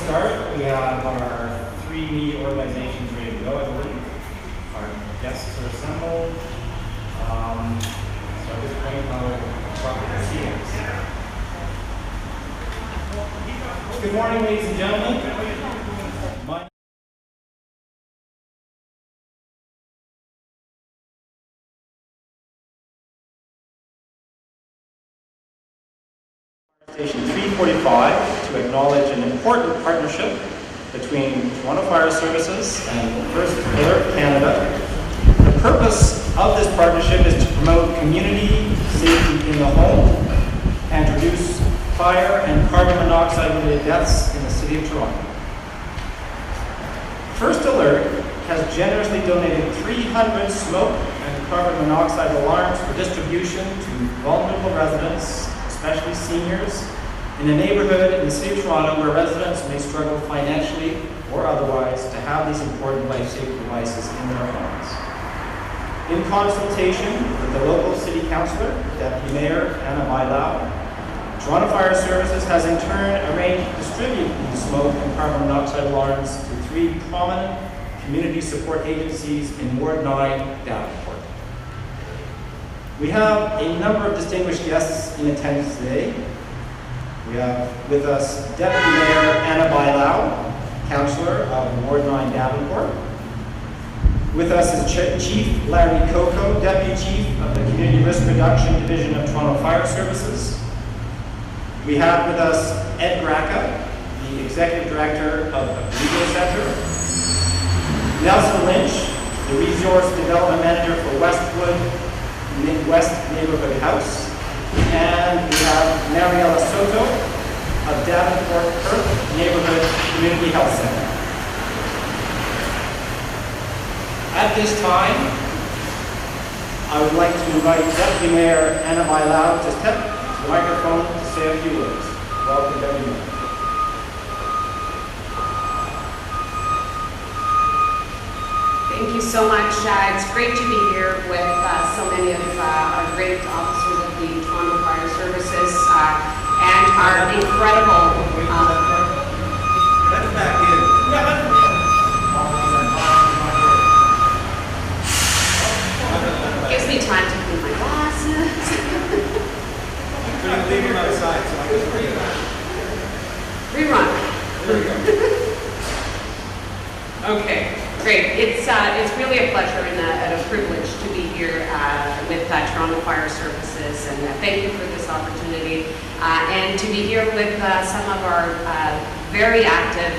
start. We have our three media organizations ready to go, I believe. Our guests are assembled. So at this point, I'll probably proceedings. Good morning, ladies and gentlemen. Station 345 to acknowledge an important partnership between Toronto Fire Services and First Alert Canada. The purpose of this partnership is to promote community safety in the home and reduce fire and carbon monoxide-related deaths in the City of Toronto. First Alert has generously donated 300 smoke and carbon monoxide alarms for distribution to vulnerable residents, especially seniors, in a neighborhood in the City of Toronto where residents may struggle financially or otherwise to have these important life safety devices in their homes. In consultation with the local City Councillor, Deputy Mayor Anna Bailão, Toronto Fire Services has in turn arranged to distribute these smoke and carbon monoxide alarms to three prominent community support agencies in Ward 9, Davenport. We have a number of distinguished guests in attendance today. We have with us Deputy Mayor Anna Bailão, Councillor of Ward 9 Davenport. With us is Chief Larry Coco, Deputy Chief of the Community Risk Reduction Division of Toronto Fire Services. We have with us Ed Graca, the Executive Director of the Legal Center. Nelson Lynch, the Resource Development Manager for Westwood West Neighborhood House. And we have Mariela Soto of Davenport Perth Neighborhood Community Health Center. At this time, I would like to invite Deputy Mayor Anna Bailão to step to the microphone to say a few words. Welcome, Deputy Mayor. Thank you so much. It's great to be here with so many of our great officers of the Toronto Fire Services and our incredible... Let us back in. Yeah, let us Gives me time to clean my glasses. I'm going to leave him outside so I can bring it back. Rerun. There we go. Okay. Great. It's really a pleasure and a privilege to be here with Toronto Fire Services, and thank you for this opportunity, and to be here with some of our very active,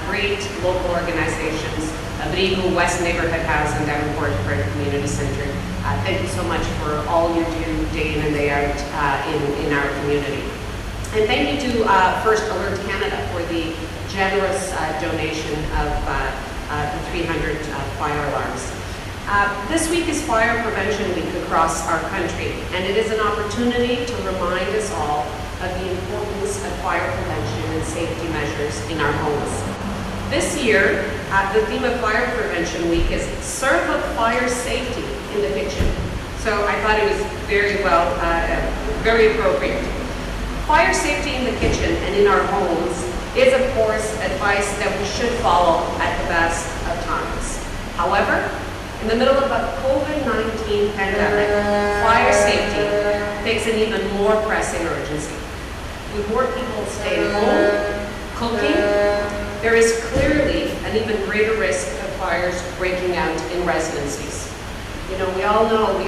great local organizations, Abrigo, West Neighborhood House, and Davenport Community Center. Thank you so much for all you do day in and day out in our community. And thank you to First Alert Canada for the generous donation of the 300 fire alarms. This week is Fire Prevention Week across our country, and it is an opportunity to remind us all of the importance of fire prevention and safety measures in our homes. This year, the theme of Fire Prevention Week is Serve Up Fire Safety in the Kitchen. So I thought it was very appropriate. Fire safety in the kitchen and in our homes is, of course, advice that we should follow at the best of times. However, in the middle of a COVID-19 pandemic, fire safety takes an even more pressing urgency. With more people staying home, cooking, there is clearly an even greater risk of fires breaking out in residencies. You know, we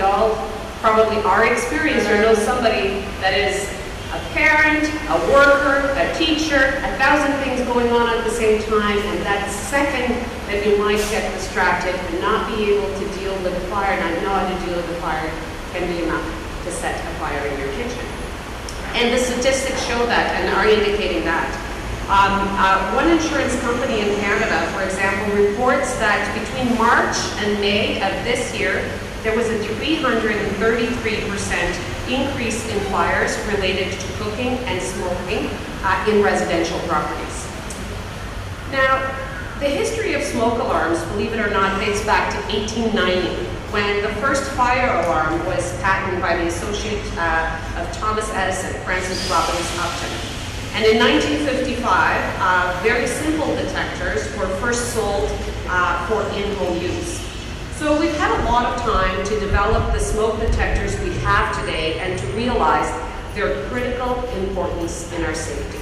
all probably are experienced or know somebody that is a parent, a worker, a teacher, 1,000 things going on at the same time, and that second that you might get distracted and not be able to deal with the fire, not know how to deal with the fire, can be enough to set a fire in your kitchen. And the statistics show that and are indicating that. One insurance company in Canada, for example, reports that between March and May of this year, there was a 333% increase in fires related to cooking and smoking in residential properties. Now, the history of smoke alarms, believe it or not, dates back to 1890, when the first fire alarm was patented by the associate of Thomas Edison, Francis Robbins Upton. And in 1955, very simple detectors were first sold for in-home use. So we've had a lot of time to develop the smoke detectors we have today and to realize their critical importance in our safety.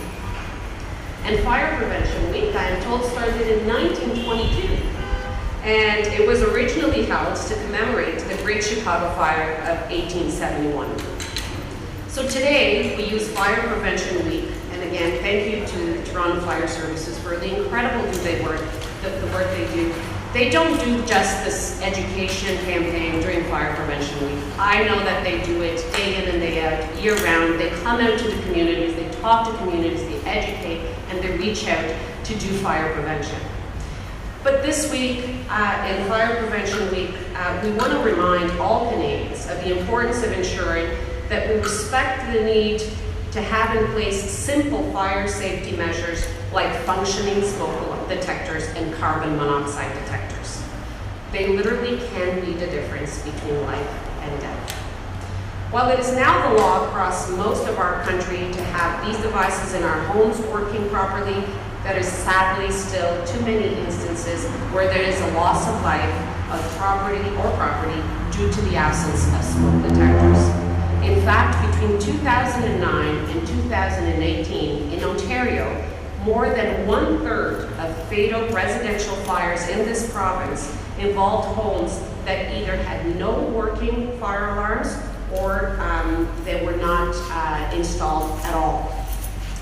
And Fire Prevention Week, I am told, started in 1922. And it was originally held to commemorate the Great Chicago Fire of 1871. So today, we use Fire Prevention Week, and again, thank you to Toronto Fire Services for the incredible work they do. They don't do just this education campaign during Fire Prevention Week. I know that they do it day in and day out, year round. They come out to the communities, they talk to communities, they educate, and they reach out to do fire prevention. But this week, in Fire Prevention Week, we want to remind all Canadians of the importance of ensuring that we respect the need to have in place simple fire safety measures like functioning smoke detectors and carbon monoxide detectors. They literally can be the difference between life and death. While it is now the law across most of our country to have these devices in our homes working properly, there is sadly still too many instances where there is a loss of life, of property due to the absence of smoke detectors. In fact, between 2009 and 2018 in Ontario, more than 1/3 of fatal residential fires in this province involved homes that either had no working fire alarms or they were not installed at all.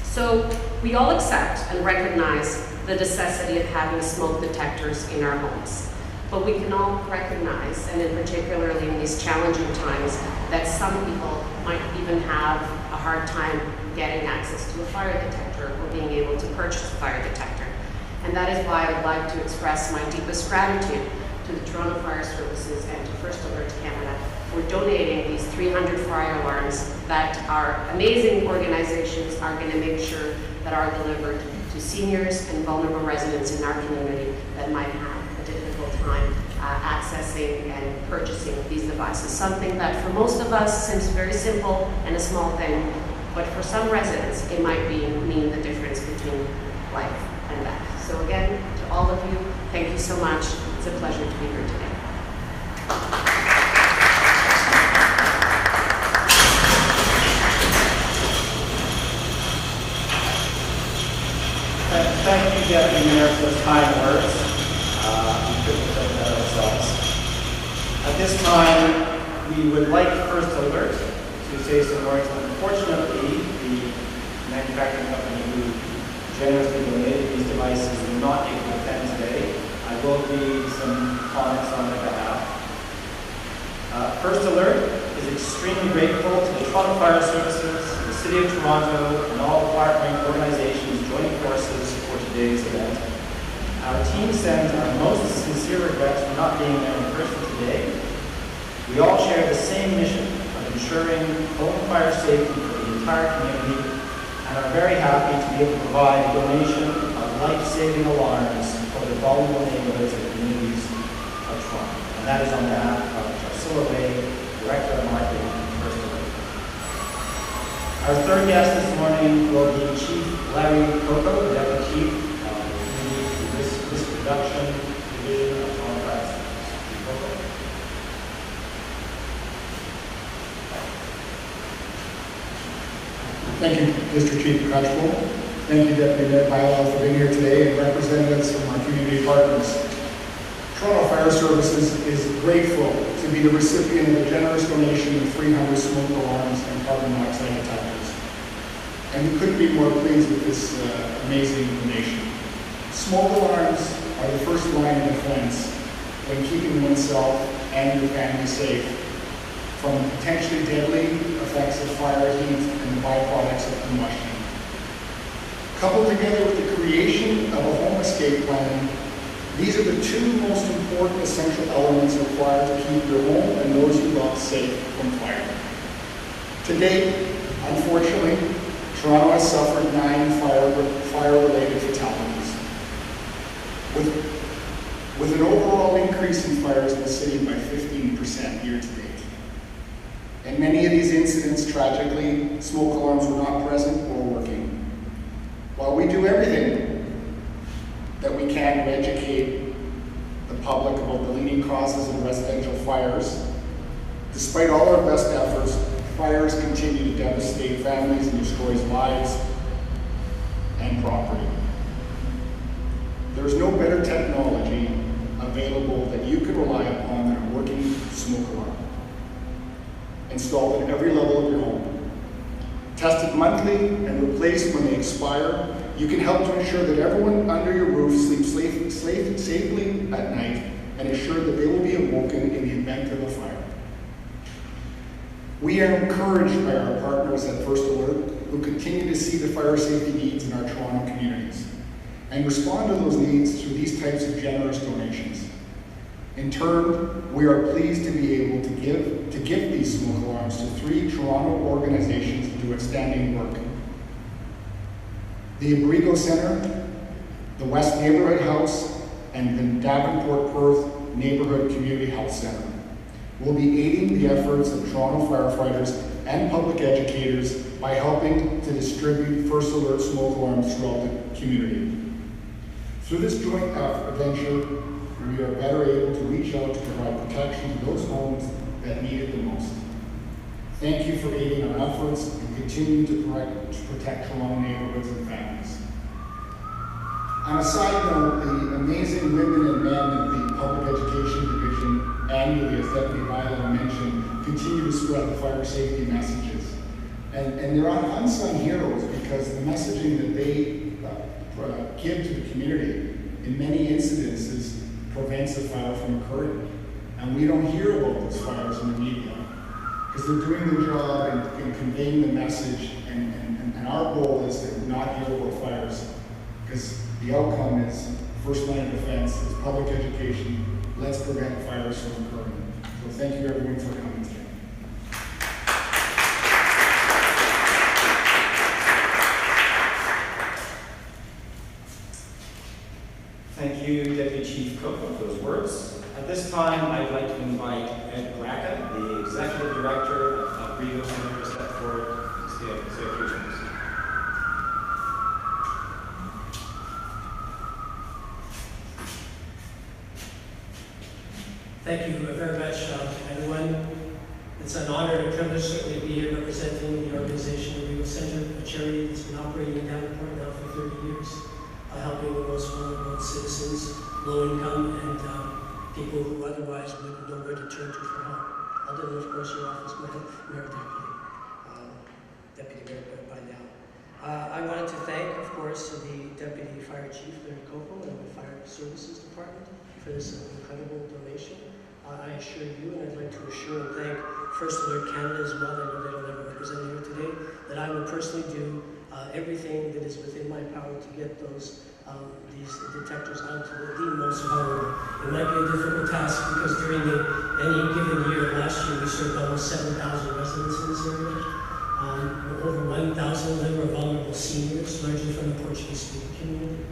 So we all accept and recognize the necessity of having smoke detectors in our homes. But we can all recognize, and in particularly in these challenging times, that some people might even have a hard time getting access to a fire detector or being able to purchase a fire detector. And that is why I would like to express my deepest gratitude to the Toronto Fire Services and to First Alert Canada for donating these 300 fire alarms that our amazing organizations are going to make sure that are delivered to seniors and vulnerable residents in our community that might have a difficult time accessing and purchasing these devices. Something that for most of us seems very simple and a small thing, but for some residents it might mean the difference between life and death. So again, to all of you, thank you so much. It's a pleasure to be here today. Thank you, Deputy Mayor, for those kind words. We couldn't have done that ourselves. At this time, we would like First Alert to say some words. Unfortunately, the manufacturing company who generously donated these devices are not able to attend today. I will read some comments on their behalf. First Alert is extremely grateful to the Toronto Fire Services, the City of Toronto, and all partnering organizations joining forces for today's event. Our team sends our most sincere regrets for not being there in person today. We all share the same mission of ensuring home fire safety for the entire community and are very happy to be able to provide a donation of life-saving alarms for the vulnerable neighborhoods and communities of Toronto. And that is on behalf of Priscilla Way, Director of Marketing at First Alert. Our third guest this morning will be Chief Larry Coco, the Deputy Chief of the Community Risk Reduction Division of Toronto Fire Services. Chief Coco. Thank you, District Chief Crutchfield. Thank you, Deputy Mayor Pyle, for being here today and representatives from our community partners. Toronto Fire Services is grateful to be the recipient of a generous donation of 300 smoke alarms and carbon monoxide detectors. And we couldn't be more pleased with this amazing donation. Smoke alarms are the first line of defense when keeping oneself and your family safe from the potentially deadly effects of fire, heat, and the byproducts of combustion. Coupled together with the creation of a home escape plan, these are the two most important essential elements required to keep your home and those you love safe from fire. To date, unfortunately, Toronto has suffered 9 fire-related fatalities, with an overall increase in fires in the city by 15% year to date. In many of these incidents, tragically, smoke alarms were not present or working. While we do everything that we can to educate the public about the leading causes of residential fires, despite all our best efforts, fires continue to devastate families and destroy lives and property. There is no better technology available that you can rely upon than a working smoke alarm, installed at every level of your home. Tested monthly and replaced when they expire, you can help to ensure that everyone under your roof sleeps safely at night and ensure that they will be awoken in the event of a fire. We are encouraged by our partners at First Alert, who continue to see the fire safety needs in our Toronto communities and respond to those needs through these types of generous donations. In turn, we are pleased to be able to gift these smoke alarms to 3 Toronto organizations that do outstanding work. The Abrigo Center, the West Neighborhood House, and the Davenport Perth Neighborhood Community Health Center will be aiding the efforts of Toronto firefighters and public educators by helping to distribute First Alert smoke alarms throughout the community. Through this joint venture, we are better able to reach out to provide protection to those homes that need it the most. Thank you for aiding our efforts and continuing to protect Toronto neighborhoods and families. On a side note, the amazing women and men of the Public Education Division annually, as Deputy Viola mentioned, continue to spread the fire safety messages. And they're unsung heroes because the messaging that they give to the community in many incidences prevents a fire from occurring. And we don't hear about those fires in the media because they're doing their job in conveying the message, and our goal is to not hear about fires because the outcome is first line of defense, is public education. Let's prevent fires from occurring. So thank you everyone for coming today. Thank you, Deputy Chief Cook, for those words. At this time, I'd like to invite Ed Gracka, the Executive Director of Abrigo Center, to step forward to say a few things. Thank you very much, everyone. It's an honor and a privilege certainly to be here representing the organization, Abrigo Center, a charity that's been operating in Davenport now for 30 years, helping the most vulnerable citizens, low income, and people who otherwise wouldn't know where to turn to for help. Other than, of course, your office, Mayor Deputy Mayor by now. I wanted to thank, of course, the Deputy Fire Chief, Larry Coco, and the Fire Services Department for this incredible donation. I assure you, and I'd like to assure and thank First Alert Canada as well, I know they don't have a representative here today, that I will personally do everything that is within my power to get these detectors out to the most vulnerable. It might be a difficult task because during any given year, last year we served almost 7,000 residents in this area. Over 1,000 of them were vulnerable seniors, largely from the Portuguese-speaking community.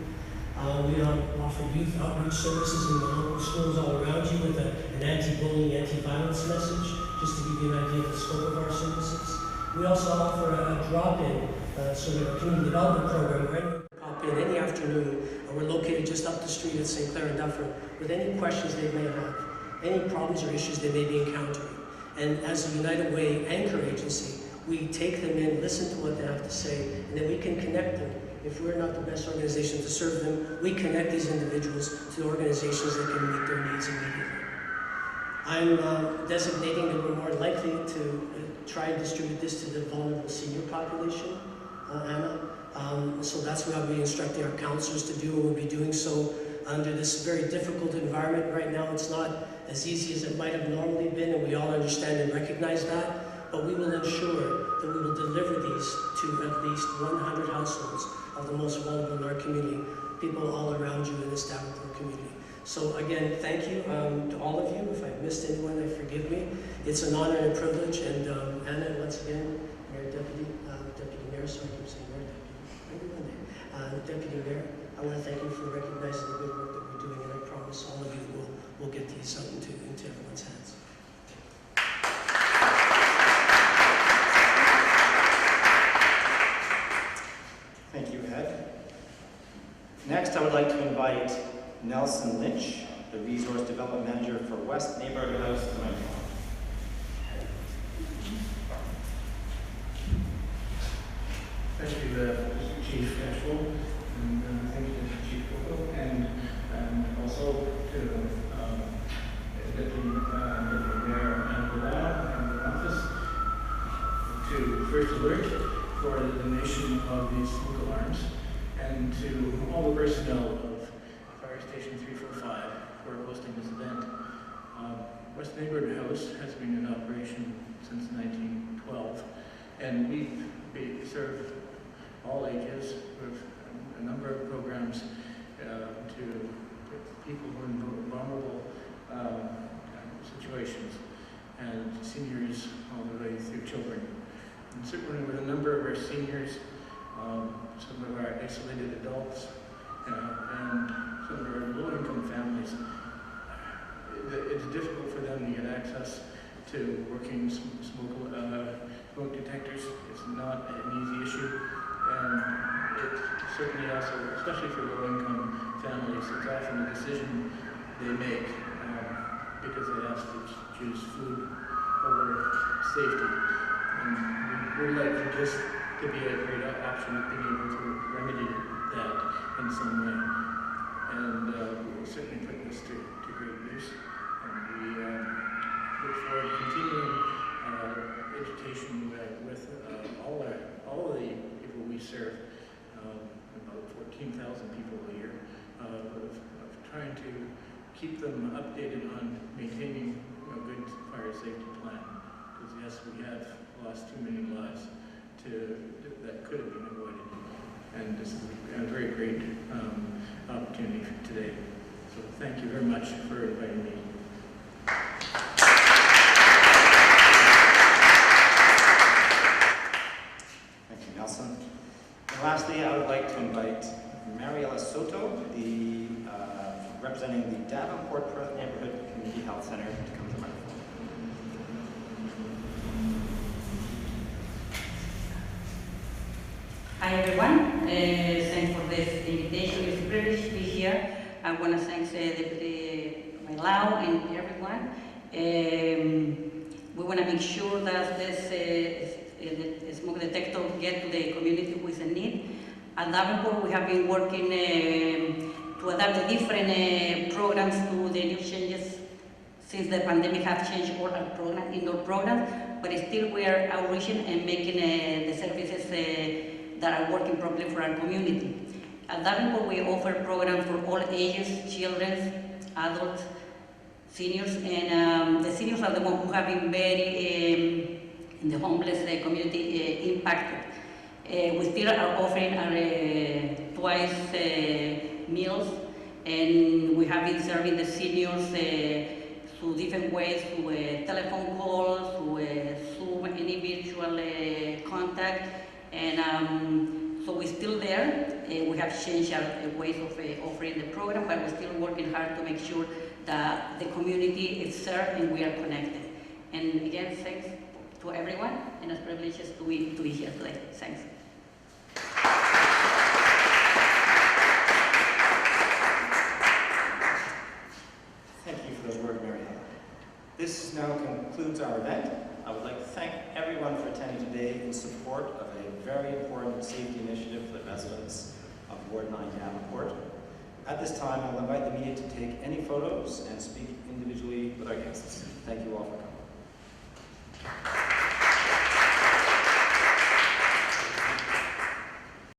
We offer youth outreach services in the local schools all around you with an anti-bullying, anti-violence message, just to give you an idea of the scope of our services. We also offer a drop-in sort of a community development program where anyone can pop in any afternoon. We're located just up the street at St. Clair and Dufferin with any questions they may have, any problems or issues they may be encountering. And as a United Way anchor agency, we take them in, listen to what they have to say, and then we can connect them. If we're not the best organization to serve them, we connect these individuals to organizations that can meet their needs immediately. I'm designating that we're more likely to try and distribute this to the vulnerable senior population, Anna. So that's what I'll be instructing our counselors to do, and we'll be doing so under this very difficult environment right now. It's not as easy as it might have normally been, and we all understand and recognize that, but we will ensure that we will deliver these to at least 100 households of the most vulnerable in our community, people all around you in this Davenport community. So again, thank you to all of you. If I've missed anyone, forgive me. It's an honor and a privilege, and Anna, once again, Mayor Deputy Mayor, sorry, I keep saying Mayor Deputy Mayor, I want to thank you for recognizing the good work that we're doing, and I promise all of you will get these out into everyone's hands. Thank you, Ed. Nelson Lynch, the Resource Development Manager for West Neighborhood House, to the microphone. Thank you, Chief Ashwell, and thank you to Chief Coco, and also to Deputy Mayor Angelou and the office to First Alert for the donation of these smoke alarms, and to all the personnel of Fire Station 345 for hosting this event. West Neighborhood House has been in operation since 1912, and we serve all ages with a number of programs to people who are in vulnerable situations, and seniors all the way through children. And certainly with a number of our seniors, some of our isolated adults, and some of our low-income families, it's difficult for them to get access to working smoke detectors. It's not an easy issue, and it certainly also, especially for low-income families, it's often a decision they make because they have to choose food over safety. And we'd like for this to be a great option of being able to remedy that in some way. And we'll certainly put this to great use. And we look forward to continuing education with all of the people we serve, about 14,000 people a year, of trying to keep them updated on maintaining a good fire safety plan. Because yes, we have lost too many lives that could have been avoided. And this is a very great opportunity today. So thank you very much for inviting me. Thank you, Nelson. And lastly, I would like to invite Mariela Soto, representing the Davenport Perth Neighborhood Community Health Center, to come to the microphone. Hi everyone, thanks for this invitation. It's a privilege to be here. I want to thank Deputy Mailao and everyone. We want to make sure that this smoke detector get to the community with a need. At Davenport, we have been working to adapt the different programs to the new changes since the pandemic have changed all our program, indoor programs, but still we are outreaching and making the services that are working properly for our community. At Davenport, we offer programs for all ages, children, adults, seniors, and the seniors are the ones who have been very in the homeless community impacted. We still are offering our twice meals, and we have been serving the seniors through different ways, through telephone calls, through Zoom, any virtual contact, and so we're still there. We have changed our ways of offering the program, but we're still working hard to make sure that the community is served and we are connected. And again, thanks to everyone, and it's a privilege to be here today. Thanks. Thank you for those words, Mariela. This now concludes our event. I would like to thank everyone for attending today in support of a very important safety initiative for the residents of Ward 9 Davenport. At this time, I will invite the media to take any photos and speak individually with our guests. Thank you all for coming.